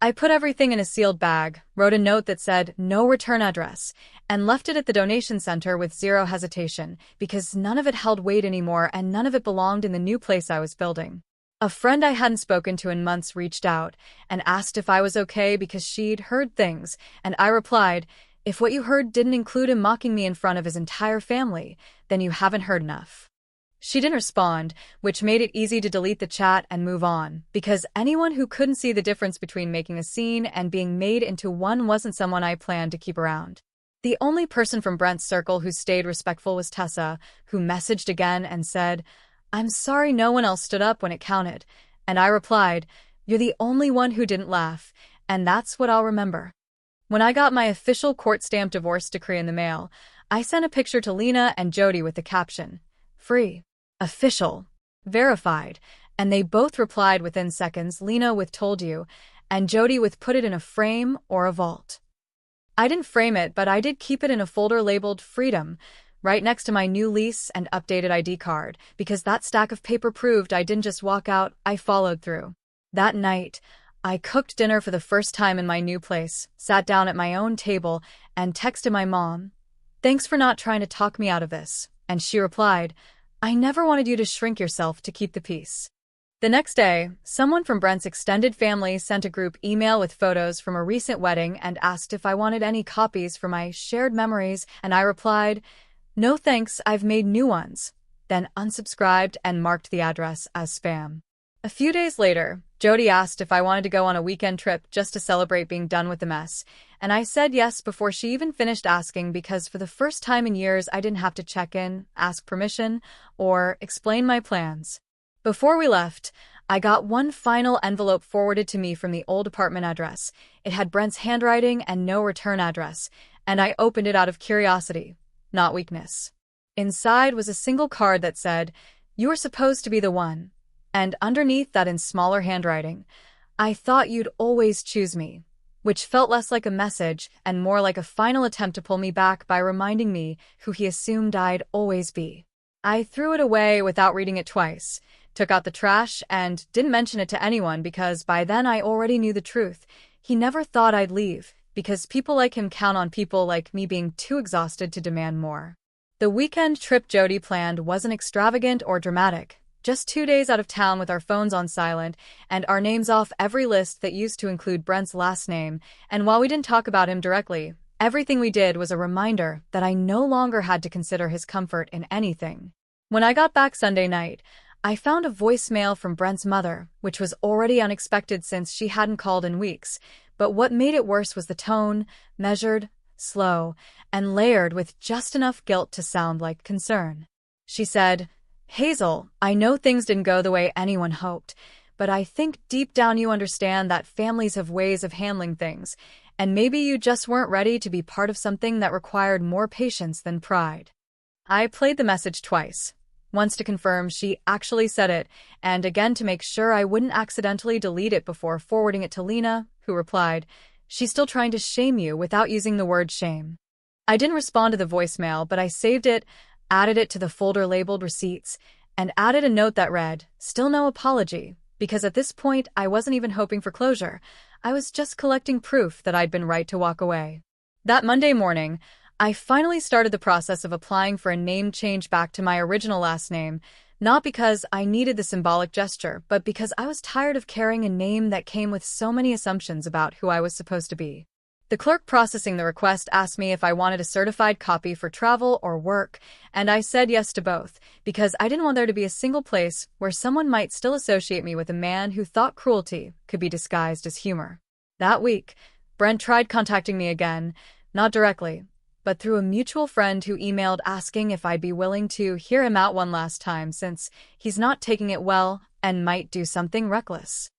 I put everything in a sealed bag, wrote a note that said no return address, and left it at the donation center with zero hesitation because none of it held weight anymore and none of it belonged in the new place I was building. A friend I hadn't spoken to in months reached out and asked if I was okay because she'd heard things, and I replied, "If what you heard didn't include him mocking me in front of his entire family, then you haven't heard enough." She didn't respond, which made it easy to delete the chat and move on, because anyone who couldn't see the difference between making a scene and being made into one wasn't someone I planned to keep around. The only person from Brent's circle who stayed respectful was Tessa, who messaged again and said, "I'm sorry no one else stood up when it counted," and I replied, "You're the only one who didn't laugh, and that's what I'll remember." When I got my official court-stamped divorce decree in the mail, I sent a picture to Lena and Jody with the caption, "Free. Official. Verified," and they both replied within seconds, Lena with "told you," and Jody with "put it in a frame or a vault." I didn't frame it, but I did keep it in a folder labeled Freedom, right next to my new lease and updated ID card, because that stack of paper proved I didn't just walk out, I followed through. That night, I cooked dinner for the first time in my new place, sat down at my own table, and texted my mom, "Thanks for not trying to talk me out of this," and she replied, "I never wanted you to shrink yourself to keep the peace." The next day, someone from Brent's extended family sent a group email with photos from a recent wedding and asked if I wanted any copies for my shared memories, and I replied, "No thanks, I've made new ones," then unsubscribed and marked the address as spam. A few days later, Jody asked if I wanted to go on a weekend trip just to celebrate being done with the mess, and I said yes before she even finished asking because for the first time in years I didn't have to check in, ask permission, or explain my plans. Before we left, I got one final envelope forwarded to me from the old apartment address. It had Brent's handwriting and no return address, and I opened it out of curiosity, not weakness. Inside was a single card that said, "You were supposed to be the one," and underneath that in smaller handwriting, "I thought you'd always choose me," which felt less like a message and more like a final attempt to pull me back by reminding me who he assumed I'd always be. I threw it away without reading it twice, took out the trash, and didn't mention it to anyone because by then I already knew the truth. He never thought I'd leave, because people like him count on people like me being too exhausted to demand more. The weekend trip Jody planned wasn't extravagant or dramatic. Just 2 days out of town with our phones on silent and our names off every list that used to include Brent's last name, and while we didn't talk about him directly, everything we did was a reminder that I no longer had to consider his comfort in anything. When I got back Sunday night, I found a voicemail from Brent's mother, which was already unexpected since she hadn't called in weeks, but what made it worse was the tone, measured, slow, and layered with just enough guilt to sound like concern. She said, "Hazel, I know things didn't go the way anyone hoped, but I think deep down you understand that families have ways of handling things, and maybe you just weren't ready to be part of something that required more patience than pride." I played the message twice, once to confirm she actually said it, and again to make sure I wouldn't accidentally delete it before forwarding it to Lena, who replied, "She's still trying to shame you," without using the word shame. I didn't respond to the voicemail, but I saved it, added it to the folder labeled receipts, and added a note that read, "Still no apology," because at this point I wasn't even hoping for closure. I was just collecting proof that I'd been right to walk away. That Monday morning, I finally started the process of applying for a name change back to my original last name, not because I needed the symbolic gesture, but because I was tired of carrying a name that came with so many assumptions about who I was supposed to be. The clerk processing the request asked me if I wanted a certified copy for travel or work, and I said yes to both, because I didn't want there to be a single place where someone might still associate me with a man who thought cruelty could be disguised as humor. That week, Brent tried contacting me again, not directly, but through a mutual friend who emailed asking if I'd be willing to hear him out one last time since he's not taking it well and might do something reckless.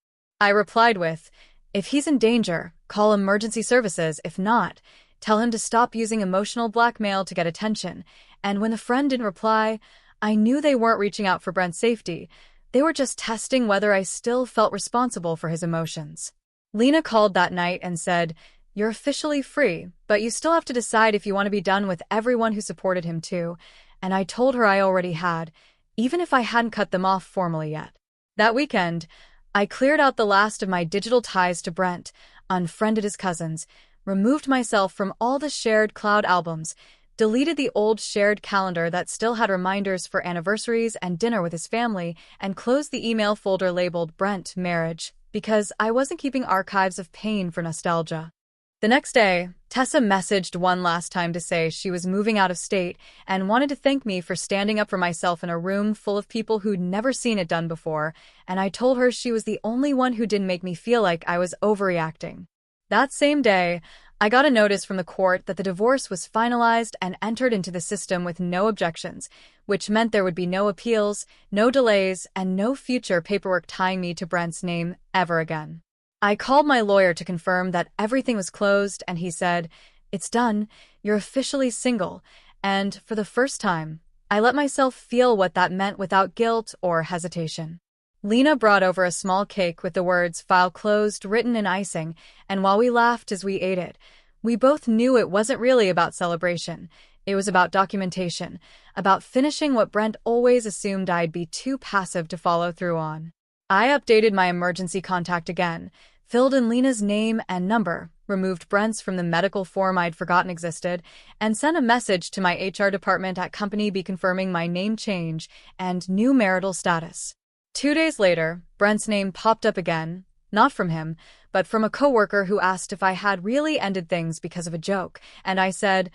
I replied with, If he's in danger, call emergency services. If not, tell him to stop using emotional blackmail to get attention. And when the friend didn't reply, I knew they weren't reaching out for Brent's safety. They were just testing whether I still felt responsible for his emotions. Lena called that night and said, "You're officially free, but you still have to decide if you want to be done with everyone who supported him too." And I told her I already had, even if I hadn't cut them off formally yet. That weekend, I cleared out the last of my digital ties to Brent, unfriended his cousins, removed myself from all the shared cloud albums, deleted the old shared calendar that still had reminders for anniversaries and dinner with his family, and closed the email folder labeled Brent Marriage, because I wasn't keeping archives of pain for nostalgia. The next day, Tessa messaged one last time to say she was moving out of state and wanted to thank me for standing up for myself in a room full of people who'd never seen it done before, and I told her she was the only one who didn't make me feel like I was overreacting. That same day, I got a notice from the court that the divorce was finalized and entered into the system with no objections, which meant there would be no appeals, no delays, and no future paperwork tying me to Brent's name ever again. I called my lawyer to confirm that everything was closed, and he said, "It's done, you're officially single," and for the first time, I let myself feel what that meant without guilt or hesitation. Lena brought over a small cake with the words "File closed" written in icing, and while we laughed as we ate it, we both knew it wasn't really about celebration. It was about documentation, about finishing what Brent always assumed I'd be too passive to follow through on. I updated my emergency contact again, filled in Lena's name and number, removed Brent's from the medical form I'd forgotten existed, and sent a message to my HR department at Company B confirming my name change and new marital status. 2 days later, Brent's name popped up again, not from him, but from a coworker who asked if I had really ended things because of a joke, and I said,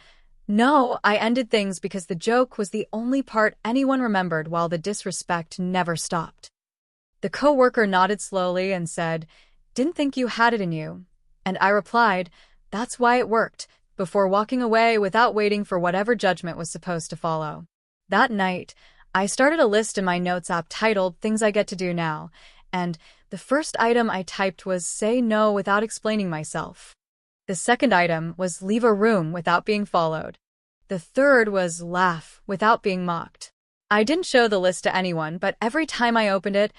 "No, I ended things because the joke was the only part anyone remembered while the disrespect never stopped." The coworker nodded slowly and said, "Didn't think you had it in you." And I replied, "That's why it worked," before walking away without waiting for whatever judgment was supposed to follow. That night, I started a list in my notes app titled "Things I Get to Do Now," and the first item I typed was "Say no without explaining myself." The second item was "Leave a room without being followed." The third was "Laugh without being mocked." I didn't show the list to anyone, but every time I opened it,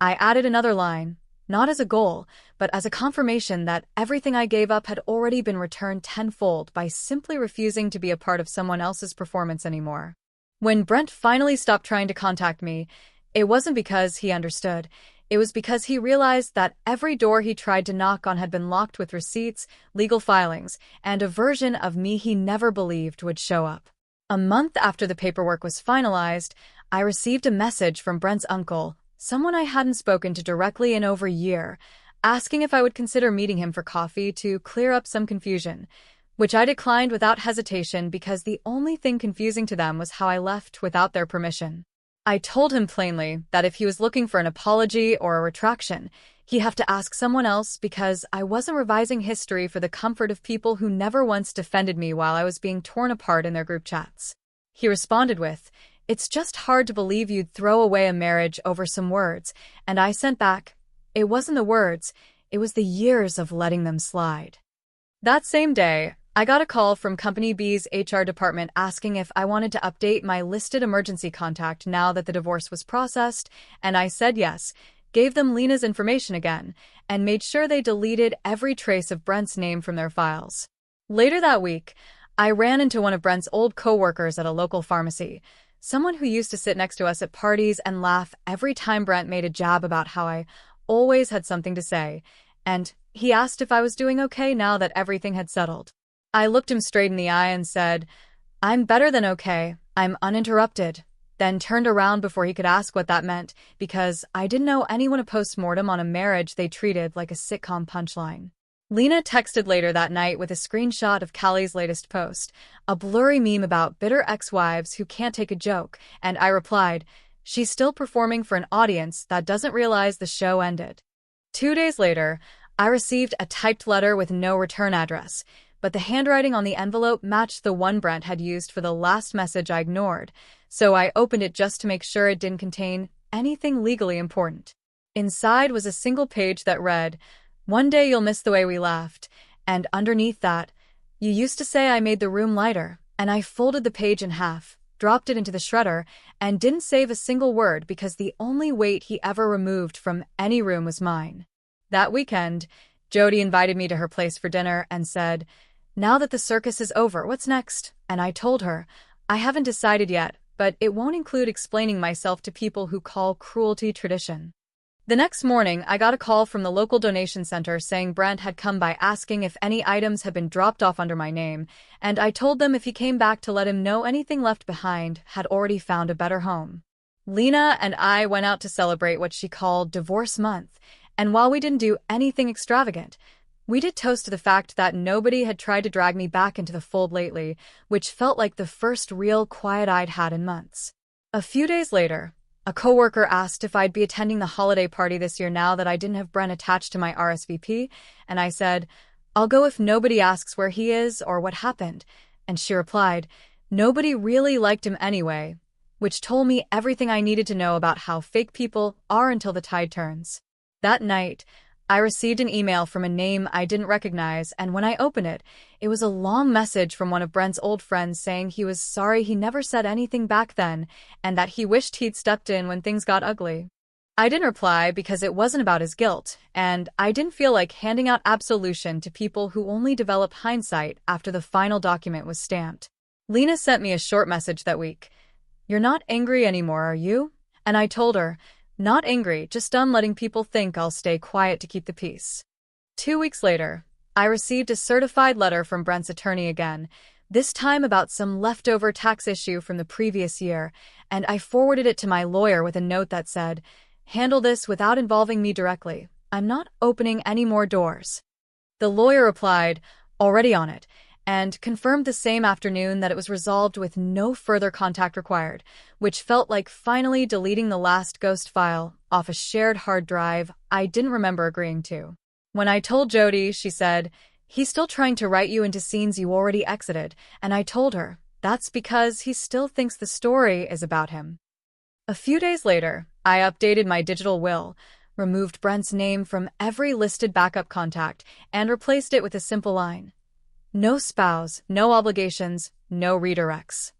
I added another line, not as a goal, but as a confirmation that everything I gave up had already been returned tenfold by simply refusing to be a part of someone else's performance anymore. When Brent finally stopped trying to contact me, it wasn't because he understood. It was because he realized that every door he tried to knock on had been locked with receipts, legal filings, and a version of me he never believed would show up. A month after the paperwork was finalized, I received a message from Brent's uncle, someone I hadn't spoken to directly in over a year, asking if I would consider meeting him for coffee to clear up some confusion, which I declined without hesitation because the only thing confusing to them was how I left without their permission. I told him plainly that if he was looking for an apology or a retraction, he'd have to ask someone else because I wasn't revising history for the comfort of people who never once defended me while I was being torn apart in their group chats. He responded with, "It's just hard to believe you'd throw away a marriage over some words," and I sent back, "It wasn't the words, it was the years of letting them slide." That same day, I got a call from Company B's HR department asking if I wanted to update my listed emergency contact now that the divorce was processed, and I said yes, gave them Lena's information again, and made sure they deleted every trace of Brent's name from their files. Later that week, I ran into one of Brent's old co-workers at a local pharmacy, someone who used to sit next to us at parties and laugh every time Brent made a jab about how I always had something to say, and he asked if I was doing okay now that everything had settled. I looked him straight in the eye and said, "I'm better than okay, I'm uninterrupted," then turned around before he could ask what that meant, because I didn't know anyone a post-mortem on a marriage they treated like a sitcom punchline. Lena texted later that night with a screenshot of Callie's latest post, a blurry meme about bitter ex-wives who can't take a joke, and I replied, "She's still performing for an audience that doesn't realize the show ended." 2 days later, I received a typed letter with no return address, but the handwriting on the envelope matched the one Brent had used for the last message I ignored, so I opened it just to make sure it didn't contain anything legally important. Inside was a single page that read, One day you'll miss the way we laughed, and underneath that, you used to say I made the room lighter, and I folded the page in half, dropped it into the shredder, and didn't save a single word because the only weight he ever removed from any room was mine. That weekend, Jody invited me to her place for dinner and said, "Now that the circus is over, what's next?" And I told her, "I haven't decided yet, but it won't include explaining myself to people who call cruelty tradition." The next morning, I got a call from the local donation center saying Brent had come by asking if any items had been dropped off under my name, and I told them if he came back to let him know anything left behind had already found a better home. Lena and I went out to celebrate what she called Divorce Month, and while we didn't do anything extravagant, we did toast to the fact that nobody had tried to drag me back into the fold lately, which felt like the first real quiet I'd had in months. A few days later, a coworker asked if I'd be attending the holiday party this year now that I didn't have Brent attached to my RSVP, and I said, "I'll go if nobody asks where he is or what happened," and she replied, "Nobody really liked him anyway," which told me everything I needed to know about how fake people are until the tide turns. That night, I received an email from a name I didn't recognize, and when I opened it, it was a long message from one of Brent's old friends saying he was sorry he never said anything back then, and that he wished he'd stepped in when things got ugly. I didn't reply because it wasn't about his guilt, and I didn't feel like handing out absolution to people who only develop hindsight after the final document was stamped. Lena sent me a short message that week. "You're not angry anymore, are you?" And I told her, "Not angry, just done letting people think I'll stay quiet to keep the peace." 2 weeks later, I received a certified letter from Brent's attorney again, this time about some leftover tax issue from the previous year, and I forwarded it to my lawyer with a note that said, "Handle this without involving me directly. I'm not opening any more doors." The lawyer replied, "Already on it," and confirmed the same afternoon that it was resolved with no further contact required, which felt like finally deleting the last ghost file off a shared hard drive I didn't remember agreeing to. When I told Jody, she said, "He's still trying to write you into scenes you already exited," and I told her, "That's because he still thinks the story is about him." A few days later, I updated my digital will, removed Brent's name from every listed backup contact, and replaced it with a simple line: "No spouse, no obligations, no redirects."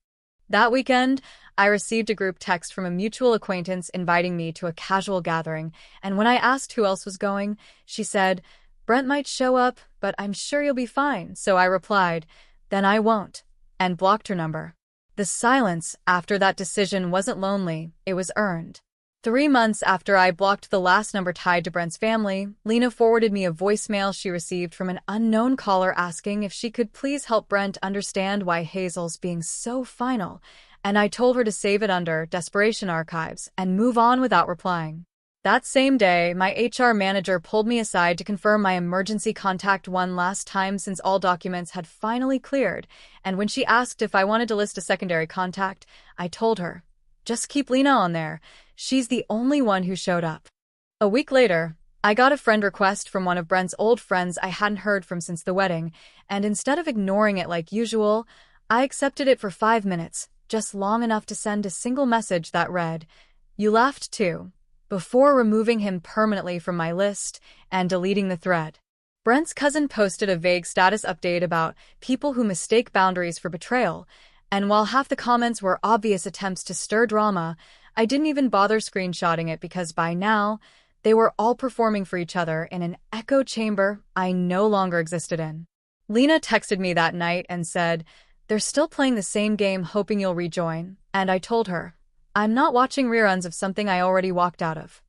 That weekend, I received a group text from a mutual acquaintance inviting me to a casual gathering, and when I asked who else was going, she said, "Brent might show up, but I'm sure you'll be fine," so I replied, "Then I won't," and blocked her number. The silence after that decision wasn't lonely, it was earned. 3 months after I blocked the last number tied to Brent's family, Lena forwarded me a voicemail she received from an unknown caller asking if she could please help Brent understand why Hazel's being so final, and I told her to save it under Desperation Archives and move on without replying. That same day, my HR manager pulled me aside to confirm my emergency contact one last time since all documents had finally cleared, and when she asked if I wanted to list a secondary contact, I told her, "Just keep Lena on there. She's the only one who showed up." A week later, I got a friend request from one of Brent's old friends I hadn't heard from since the wedding, and instead of ignoring it like usual, I accepted it for 5 minutes, just long enough to send a single message that read, "You laughed too," before removing him permanently from my list and deleting the thread. Brent's cousin posted a vague status update about people who mistake boundaries for betrayal, and while half the comments were obvious attempts to stir drama, I didn't even bother screenshotting it because by now, they were all performing for each other in an echo chamber I no longer existed in. Lena texted me that night and said, "They're still playing the same game hoping you'll rejoin," and I told her, "I'm not watching reruns of something I already walked out of."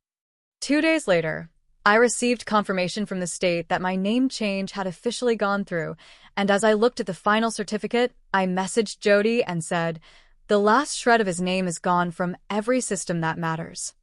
2 days later, I received confirmation from the state that my name change had officially gone through, and as I looked at the final certificate, I messaged Jody and said, "The last shred of his name is gone from every system that matters."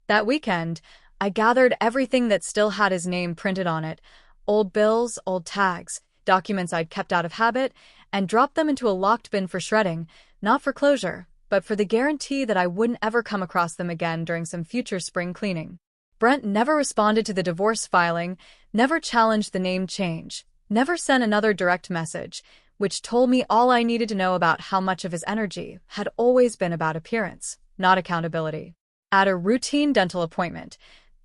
That weekend, I gathered everything that still had his name printed on it, old bills, old tags, documents I'd kept out of habit, and dropped them into a locked bin for shredding, not for closure, but for the guarantee that I wouldn't ever come across them again during some future spring cleaning. Brent never responded to the divorce filing, never challenged the name change, never sent another direct message, which told me all I needed to know about how much of his energy had always been about appearance, not accountability. At a routine dental appointment,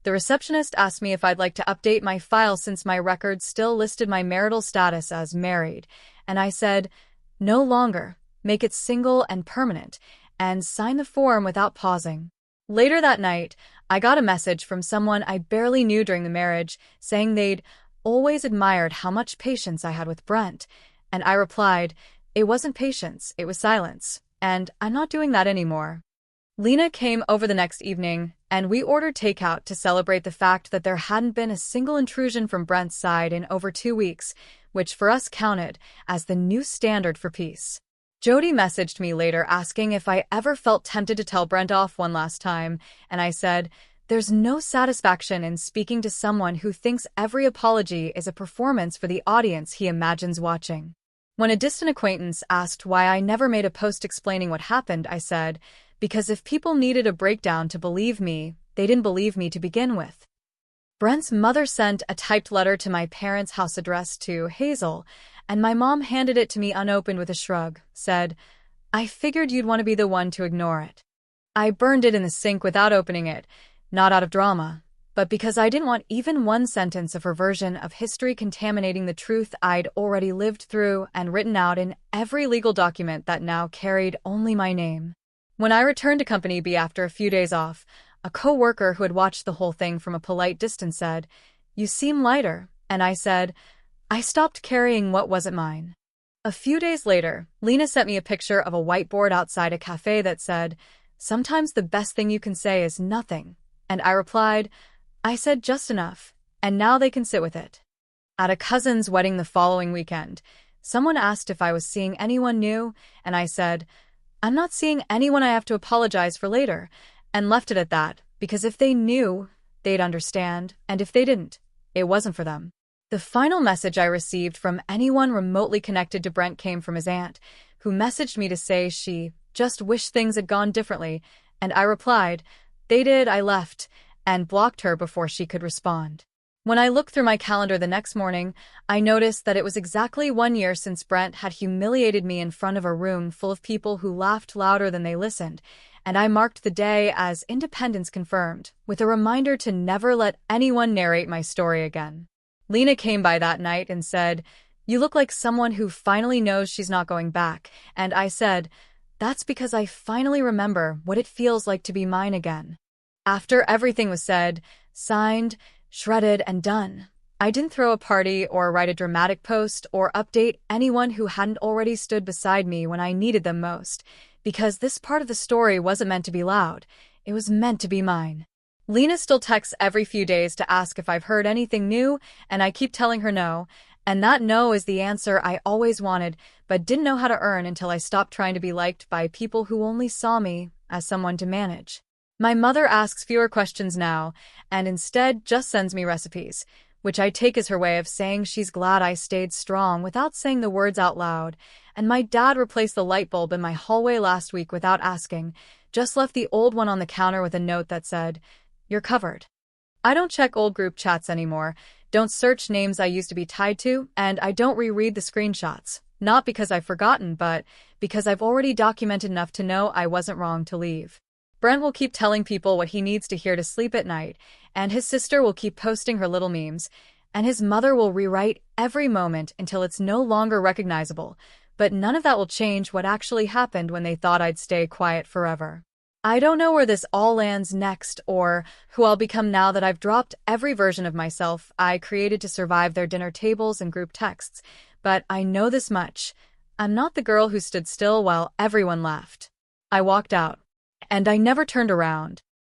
The receptionist asked me if I'd like to update my file since my records still listed my marital status as married, and I said, no longer, make it single and permanent, and sign the form without pausing. Later that night, I got a message from someone I barely knew during the marriage saying they'd always admired how much patience I had with Brent, and I replied, it wasn't patience, it was silence, and I'm not doing that anymore. Lena came over the next evening, and we ordered takeout to celebrate the fact that there hadn't been a single intrusion from Brent's side in over 2 weeks, which for us counted as the new standard for peace. Jody messaged me later asking if I ever felt tempted to tell Brent off one last time, and I said, there's no satisfaction in speaking to someone who thinks every apology is a performance for the audience he imagines watching. When a distant acquaintance asked why I never made a post explaining what happened, I said, because if people needed a breakdown to believe me, they didn't believe me to begin with. Brent's mother sent a typed letter to my parents' house address to Hazel, and my mom handed it to me unopened with a shrug, said, I figured you'd want to be the one to ignore it. I burned it in the sink without opening it, not out of drama, but because I didn't want even one sentence of her version of history contaminating the truth I'd already lived through and written out in every legal document that now carried only my name. When I returned to Company B after a few days off, a co-worker who had watched the whole thing from a polite distance said, you seem lighter, and I said, I stopped carrying what wasn't mine. A few days later, Lena sent me a picture of a whiteboard outside a cafe that said, sometimes the best thing you can say is nothing, and I replied, I said just enough, and now they can sit with it. At a cousin's wedding the following weekend, someone asked if I was seeing anyone new, and I said, I'm not seeing anyone I have to apologize for later, and left it at that, because if they knew, they'd understand, and if they didn't, it wasn't for them. The final message I received from anyone remotely connected to Brent came from his aunt, who messaged me to say she just wished things had gone differently, and I replied, they did, I left, and blocked her before she could respond. When I looked through my calendar the next morning, I noticed that it was exactly 1 year since Brent had humiliated me in front of a room full of people who laughed louder than they listened, and I marked the day as Independence Confirmed, with a reminder to never let anyone narrate my story again. Lena came by that night and said, you look like someone who finally knows she's not going back, and I said, that's because I finally remember what it feels like to be mine again. After everything was said, signed, shredded, and done, I didn't throw a party or write a dramatic post or update anyone who hadn't already stood beside me when I needed them most, because this part of the story wasn't meant to be loud, it was meant to be mine. Lena still texts every few days to ask if I've heard anything new, and I keep telling her no, and that no is the answer I always wanted, but didn't know how to earn until I stopped trying to be liked by people who only saw me as someone to manage. My mother asks fewer questions now, and instead just sends me recipes, which I take as her way of saying she's glad I stayed strong without saying the words out loud, and my dad replaced the light bulb in my hallway last week without asking, just left the old one on the counter with a note that said, you're covered. I don't check old group chats anymore, don't search names I used to be tied to, and I don't reread the screenshots, not because I've forgotten, but because I've already documented enough to know I wasn't wrong to leave. Brent will keep telling people what he needs to hear to sleep at night, and his sister will keep posting her little memes, and his mother will rewrite every moment until it's no longer recognizable, but none of that will change what actually happened when they thought I'd stay quiet forever. I don't know where this all lands next or who I'll become now that I've dropped every version of myself I created to survive their dinner tables and group texts, but I know this much. I'm not the girl who stood still while everyone laughed. I walked out. And I never turned around.